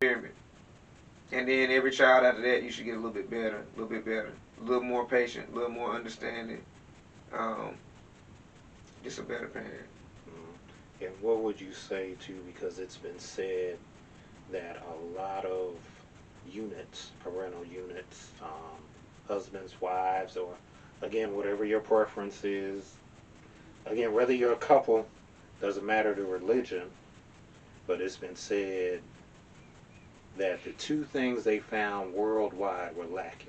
Hear me? And then every child after that, you should get a little bit better, a little bit better, a little more patient, a little more understanding. Um, just a better parent. And what would you say to, because it's been said that a lot of units, parental units, husbands, wives, or again, whatever your preference is, again, whether you're a couple, doesn't matter the religion, but it's been said that the two things they found worldwide were lacking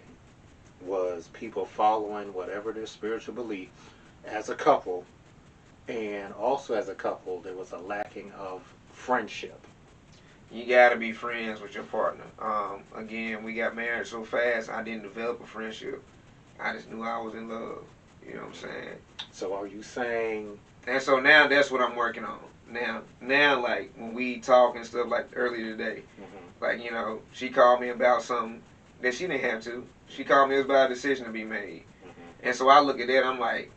was people following whatever their spiritual belief as a couple, and also as a couple there was a lacking of friendship. You gotta be friends with your partner. Again, we got married so fast, I didn't develop a friendship. I just knew I was in love. You know what I'm saying? So are you saying? And so now that's what I'm working on. Now, like when we talk and stuff, like earlier today, like she called me about something that she didn't have to. She called me, it was about a decision to be made, and so I look at that. I'm like,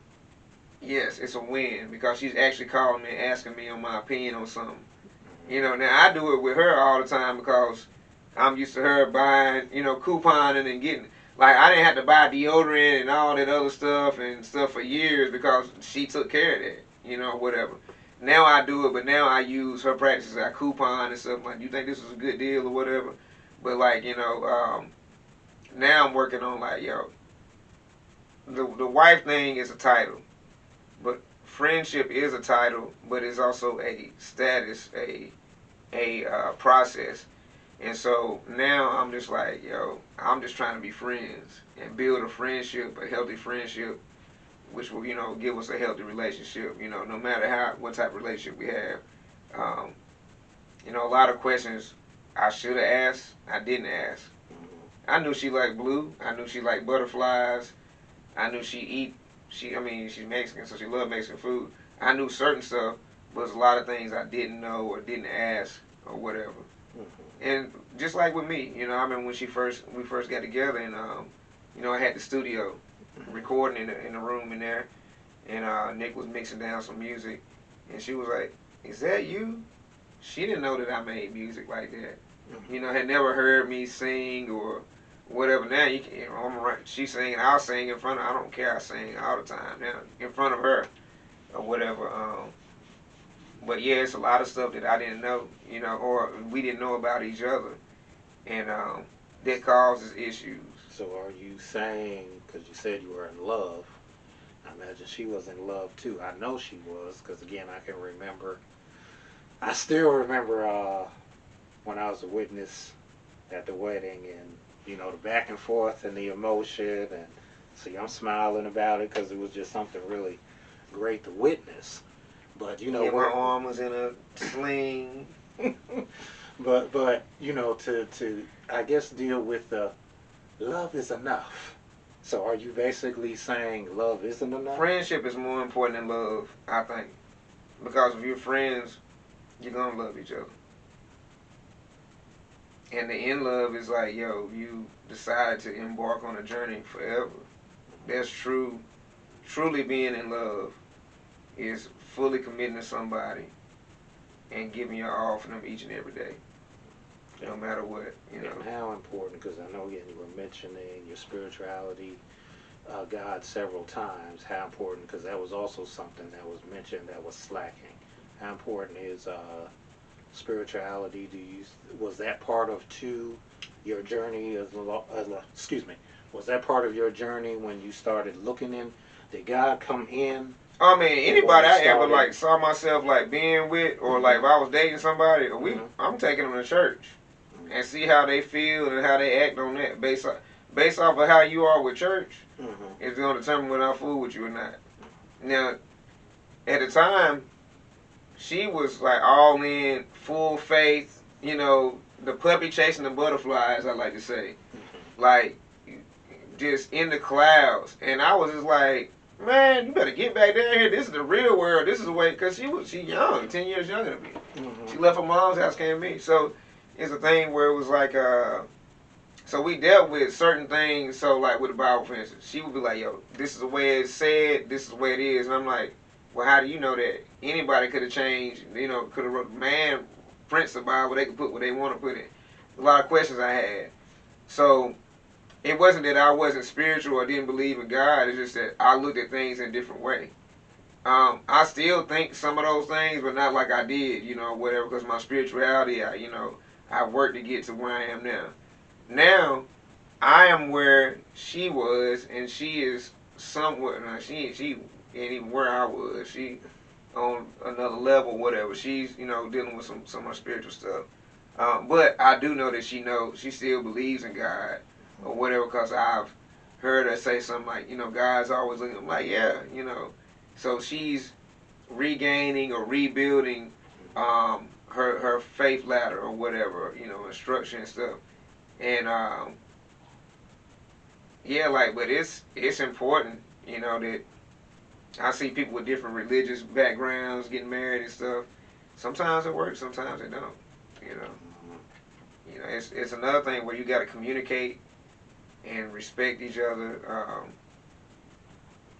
yes, it's a win because she's actually calling me and asking me on my opinion on something. Now I do it with her all the time because I'm used to her buying, couponing and getting, like, I didn't have to buy deodorant and all that other stuff and stuff for years because she took care of that, whatever. Now I do it, but now I use her practices. I coupon and stuff like, you think this is a good deal or whatever? But like, now I'm working on like, the wife thing is a title, but friendship is a title, but it's also a status, a process. And so now I'm just like, I'm just trying to be friends and build a friendship, a healthy friendship, which will, give us a healthy relationship, no matter what type of relationship we have. A lot of questions I should have asked, I didn't ask. I knew she liked blue. I knew she liked butterflies. I knew she's Mexican, so she loved Mexican food. I knew certain stuff, but there's a lot of things I didn't know or didn't ask or whatever. And just like with me, I remember when we first got together, and I had the studio recording in the room in there, and Nick was mixing down some music, and she was like, "Is that you?" She didn't know that I made music like that. Had never heard me sing or whatever. Now she's singing, I'll sing in front of her. I don't care, I sing all the time now in front of her or whatever. But yeah, it's a lot of stuff that I didn't know, or we didn't know about each other, and that causes issues. So are you saying, because you said you were in love, I imagine she was in love too. I know she was, because again, I still remember when I was a witness at the wedding, and the back and forth and the emotion, and see, I'm smiling about it because it was just something really great to witness. But my arm was in a sling. but to I guess deal with the love is enough. So are you basically saying love isn't enough? Friendship is more important than love, I think, because if you're friends, you're gonna love each other. And the in love is like, you decided to embark on a journey forever. That's truly being in love is fully committing to somebody and giving your all for them each and every day, no matter what. And how important, because I know again you were mentioning your spirituality, God, several times. How important, because that was also something that was mentioned that was slacking. How important is spirituality? Was that part of your journey was that part of your journey when you started looking in? Did God come in? I mean, anybody I ever saw myself being with, or if I was dating somebody, I'm taking them to church and see how they feel and how they act on that based off of how you are with church. It's gonna determine whether I fool with you or not. Now, at the time, she was all in, full faith. The puppy chasing the butterflies, I like to say, just in the clouds, and I was just like, man, you better get back down here. This is the real world. This is the way, because she young, 10 years younger than me. She left her mom's house, came to me. So it's a thing where it was so we dealt with certain things. So with the Bible, for instance, she would be like, this is the way it's said, this is the way it is. And I'm like, well, how do you know that? Anybody could have changed, could have wrote, man prints the Bible, they could put what they want to put in. a lot of questions I had. So it wasn't that I wasn't spiritual or didn't believe in God. It's just that I looked at things in a different way. I still think some of those things, but not like I did, whatever, because my spirituality, I worked to get to where I am now. Now, I am where she was, and she is somewhat, she ain't even where I was. She on another level, whatever. She's, dealing with some of her spiritual stuff. But I do know that she still believes in God or whatever, because I've heard her say something like, God's always looking. I'm like, yeah, So she's regaining or rebuilding her faith ladder or whatever, instruction and stuff. And but it's important, that I see people with different religious backgrounds getting married and stuff. Sometimes it works, sometimes it don't. It's another thing where you got to communicate and respect each other.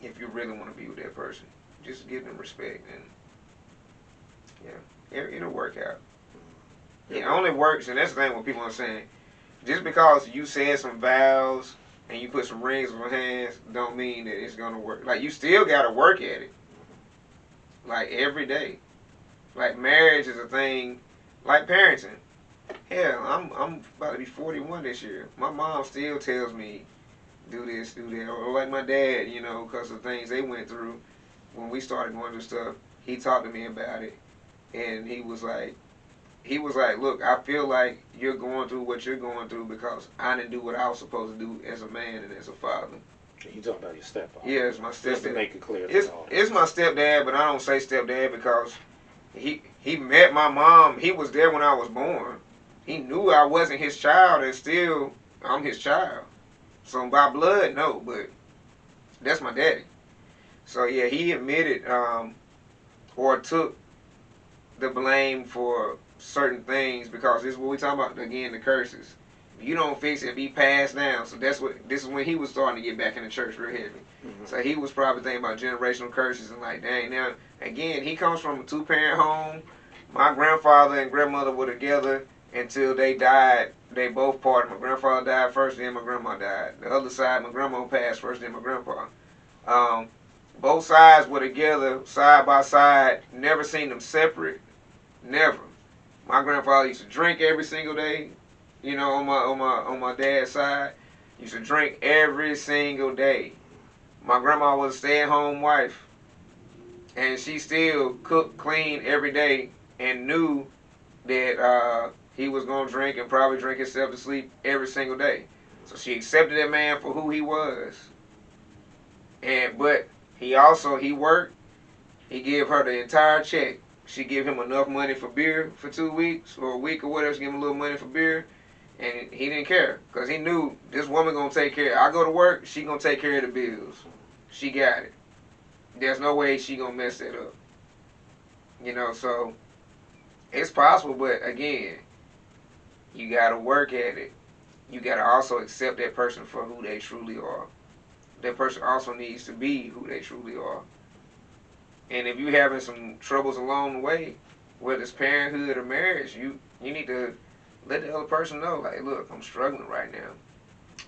If you really want to be with that person, just give them respect, and it'll work out. It only works, and that's the thing what people are saying. Just because you said some vows and you put some rings on hands, don't mean that it's gonna work. Like, you still gotta work at it, like every day. Like, marriage is a thing, like parenting. Hell, I'm about to be 41 this year. My mom still tells me, do this, do that. Or like my dad, because of things they went through when we started going through stuff. He talked to me about it, and he was like, look, I feel like you're going through what you're going through because I didn't do what I was supposed to do as a man and as a father. You talking about your stepfather? Yeah, it's my stepdad. Just to make it clear. It's my stepdad, but I don't say stepdad because he met my mom. He was there when I was born. He knew I wasn't his child, and still I'm his child. So by blood, no, but that's my daddy. So yeah, he admitted or took the blame for certain things, because this is what we talking about again, the curses. If you don't fix it, be passed down. So this is when he was starting to get back in the church real heavy. Mm-hmm. So he was probably thinking about generational curses and like, dang, now again, he comes from a 2-parent home. My grandfather and grandmother were together until they died. They both parted. My grandfather died first, then my grandma died. The other side, my grandma passed first, then my grandpa. Both sides were together, side by side. Never seen them separate. Never. My grandfather used to drink every single day. On my dad's side, used to drink every single day. My grandma was a stay-at-home wife, and she still cooked, cleaned every day, and knew that he was gonna drink and probably drink himself to sleep every single day. So she accepted that man for who he was. But he worked. He gave her the entire check. She gave him enough money for beer for 2 weeks or a week or whatever. She gave him a little money for beer. And he didn't care, because he knew this woman going to take care. I go to work, she going to take care of the bills. She got it. There's no way she going to mess that up. So it's possible, but again, you got to work at it. You got to also accept that person for who they truly are. That person also needs to be who they truly are. And if you're having some troubles along the way, whether it's parenthood or marriage, you need to let the other person know, like, look, I'm struggling right now.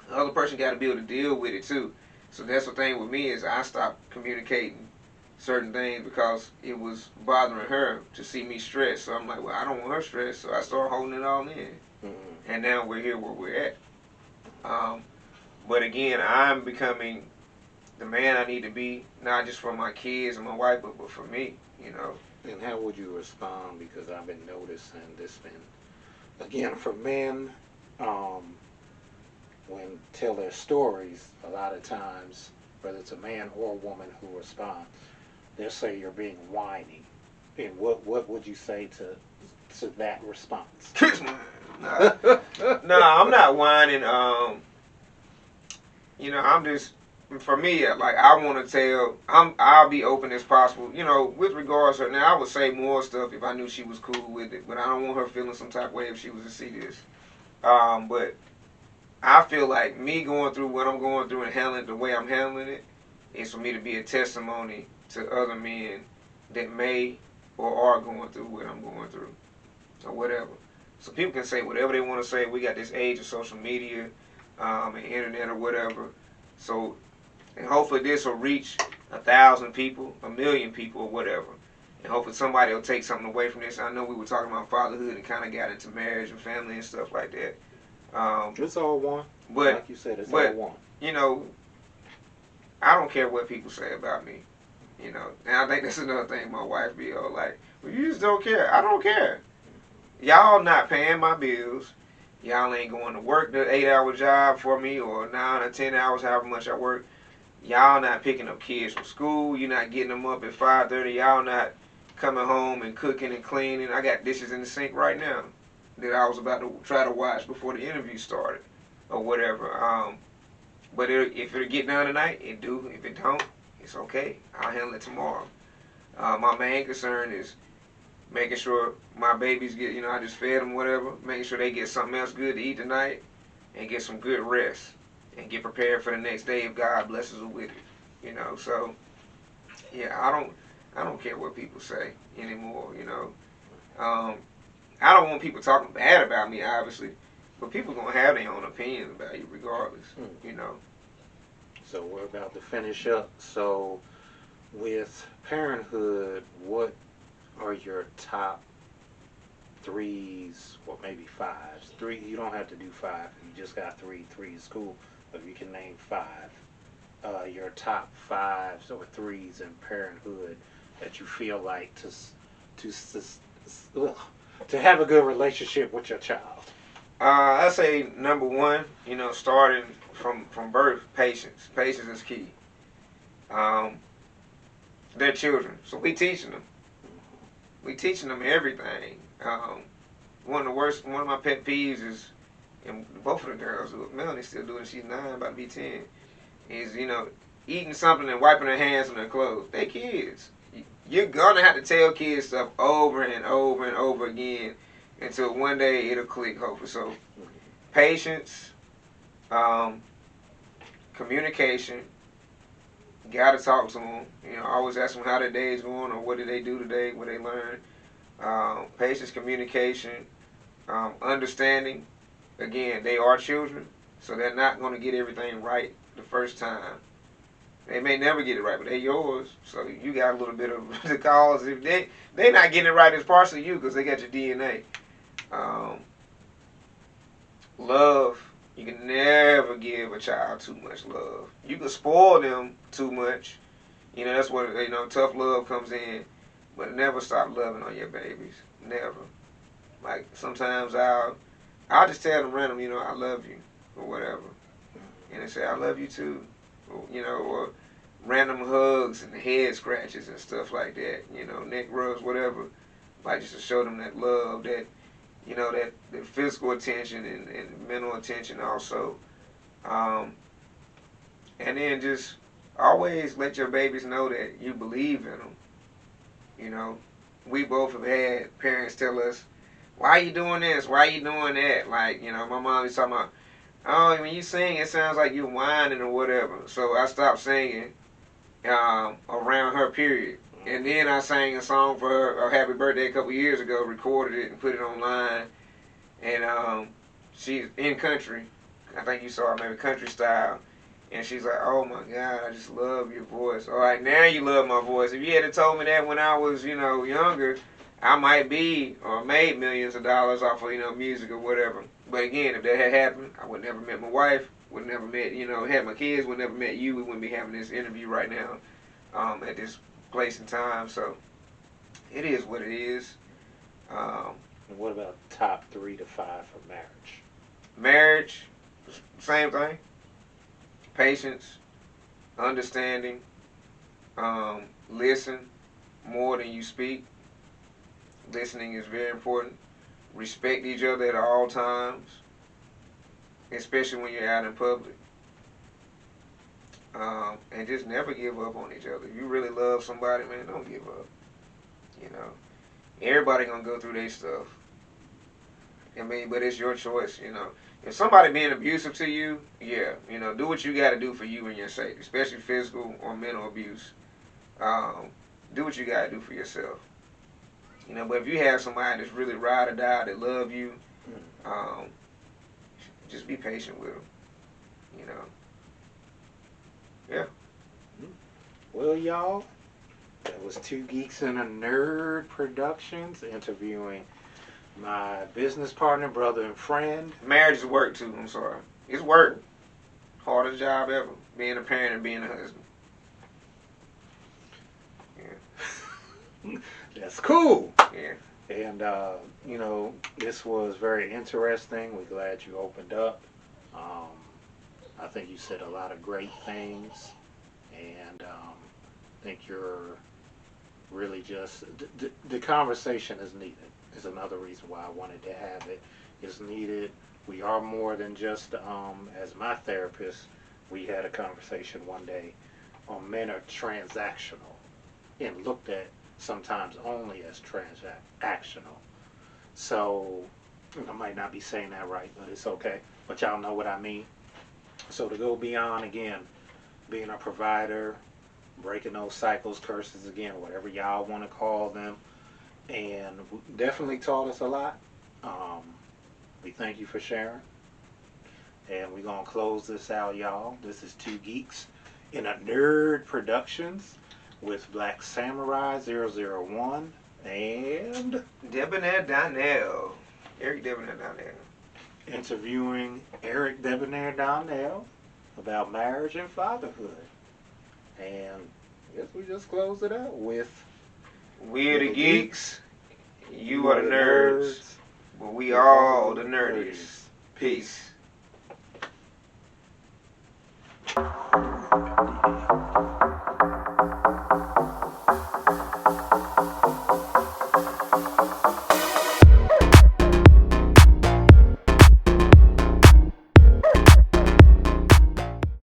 The other person got to be able to deal with it too. So that's the thing with me, is I stopped communicating certain things because it was bothering her to see me stressed. So I'm like, well, I don't want her stressed, so I started holding it all in. Mm-hmm. And now we're here where we're at. But again, I'm becoming the man I need to be, not just for my kids and my wife, but for me, And how would you respond? Because I've been noticing this again, for men, when tell their stories, a lot of times, whether it's a man or a woman who responds, they'll say you're being whiny. And what would you say to that response? No, I'm not whining. I'm just, for me, like, I want to tell, I'll be open as possible, with regards to her. Now, I would say more stuff if I knew she was cool with it, but I don't want her feeling some type of way if she was to see this. But I feel like me going through what I'm going through and handling it the way I'm handling it is for me to be a testimony to other men that may or are going through what I'm going through or whatever. So people can say whatever they want to say. We got this age of social media, and internet or whatever. So, and hopefully this will reach 1,000 people, 1,000,000 people, or whatever. And hopefully somebody will take something away from this. I know we were talking about fatherhood and kind of got into marriage and family and stuff like that. It's all one. But like you said, it's all one. You know, I don't care what people say about me. You know, and I think that's another thing my wife be all like, well, you just don't care. I don't care. Y'all not paying my bills. Y'all ain't going to work the 8-hour job for me or 9 or 10 hours, however much I work. Y'all not picking up kids from school. You're not getting them up at 5:30. Y'all not coming home and cooking and cleaning. I got dishes in the sink right now that I was about to try to wash before the interview started or whatever. But if it'll get done tonight, it do. If it don't, it's okay. I'll handle it tomorrow. My main concern is making sure my babies get, I just fed them whatever, making sure they get something else good to eat tonight and get some good rest and get prepared for the next day if God blesses them with it. So yeah, I don't care what people say anymore. I don't want people talking bad about me, obviously, but people gonna have their own opinions about you regardless. So we're about to finish up. So with Parenthood, what are your top threes, or maybe fives? Three, you don't have to do five. You just got three. Three is cool, but if you can name five, your top fives or threes in Parenthood that you feel like to have a good relationship with your child. I say number one, starting from birth, patience. Patience is key. They're children, so we teaching them. We teaching them everything. One of my pet peeves is, and both of the girls, Melanie's still doing it, she's 9, about to be 10, is, eating something and wiping their hands on their clothes. They kids. You're going to have to tell kids stuff over and over and over again until one day it'll click, hopefully. So, patience, communication, got to talk to them. Always ask them how their day's going or what did they do today, what they learned. Patience, communication, understanding. Again, they are children, so they're not going to get everything right the first time. They may never get it right, but they're yours, so you got a little bit of the cause. If they're not getting it right, it's partially you because they got your DNA. Love. You can never give a child too much love. You can spoil them too much. That's what, tough love comes in. But never stop loving on your babies. Never. Like, sometimes I'll just tell them random, I love you, or whatever. And they say, I love you too. Or random hugs and head scratches and stuff like that. Neck rubs, whatever. Like, just to show them that love, that, that physical attention and mental attention also. And then just always let your babies know that you believe in them. We both have had parents tell us, why are you doing this? Why are you doing that? Like, my mom was talking about, oh, when you sing, it sounds like you're whining or whatever. So I stopped singing around her period. And then I sang a song for her happy birthday a couple years ago, recorded it and put it online. And she's in country. I think you saw maybe country style. And she's like, oh my God, I just love your voice. All right, now you love my voice. If you had told me that when I was, younger, I might be or made millions of dollars off of, music or whatever. But again, if that had happened, I would never met my wife, would never met, had my kids, would never met you. We wouldn't be having this interview right now at this place and time. So it is what it is. And what about top 3 to 5 for marriage? Marriage, same thing. Patience, understanding, listen more than you speak. Listening is very important. Respect each other at all times, especially when you're out in public. And just never give up on each other. If you really love somebody, man, don't give up. Everybody gonna go through their stuff. But it's your choice, If somebody being abusive to you, yeah, do what you got to do for you and your safety, especially physical or mental abuse. Do what you got to do for yourself. But if you have somebody that's really ride or die, that love you, Just be patient with them, you know. Yeah. Well, y'all, that was Two Geeks and a Nerd Productions interviewing my business partner, brother, and friend. Marriage is work too. I'm sorry, it's work. Hardest job ever. Being a parent and being a husband. Yeah. That's cool. Yeah. And, you know, this was very interesting. We're glad you opened up. I think you said a lot of great things. And I think you're really just, the conversation is needed. Is another reason why I wanted to have it. It's needed. We are more than just, as my therapist, we had a conversation one day on men are transactional and looked at sometimes only as transactional. So I might not be saying that right, but it's okay. But y'all know what I mean. So to go beyond, again, being a provider, breaking those cycles, curses, again, whatever y'all want to call them, and definitely taught us a lot. We thank you for sharing. And we're going to close this out, y'all. This is Two Geeks in a Nerd Productions with Black Samurai 001 and Debonair Donnell. Eric Debonair Donnell. Interviewing Eric Debonair Donnell about marriage and fatherhood. And I guess we just close it out with We are the geeks. You are the nerds. But we all the nerdiest. Peace.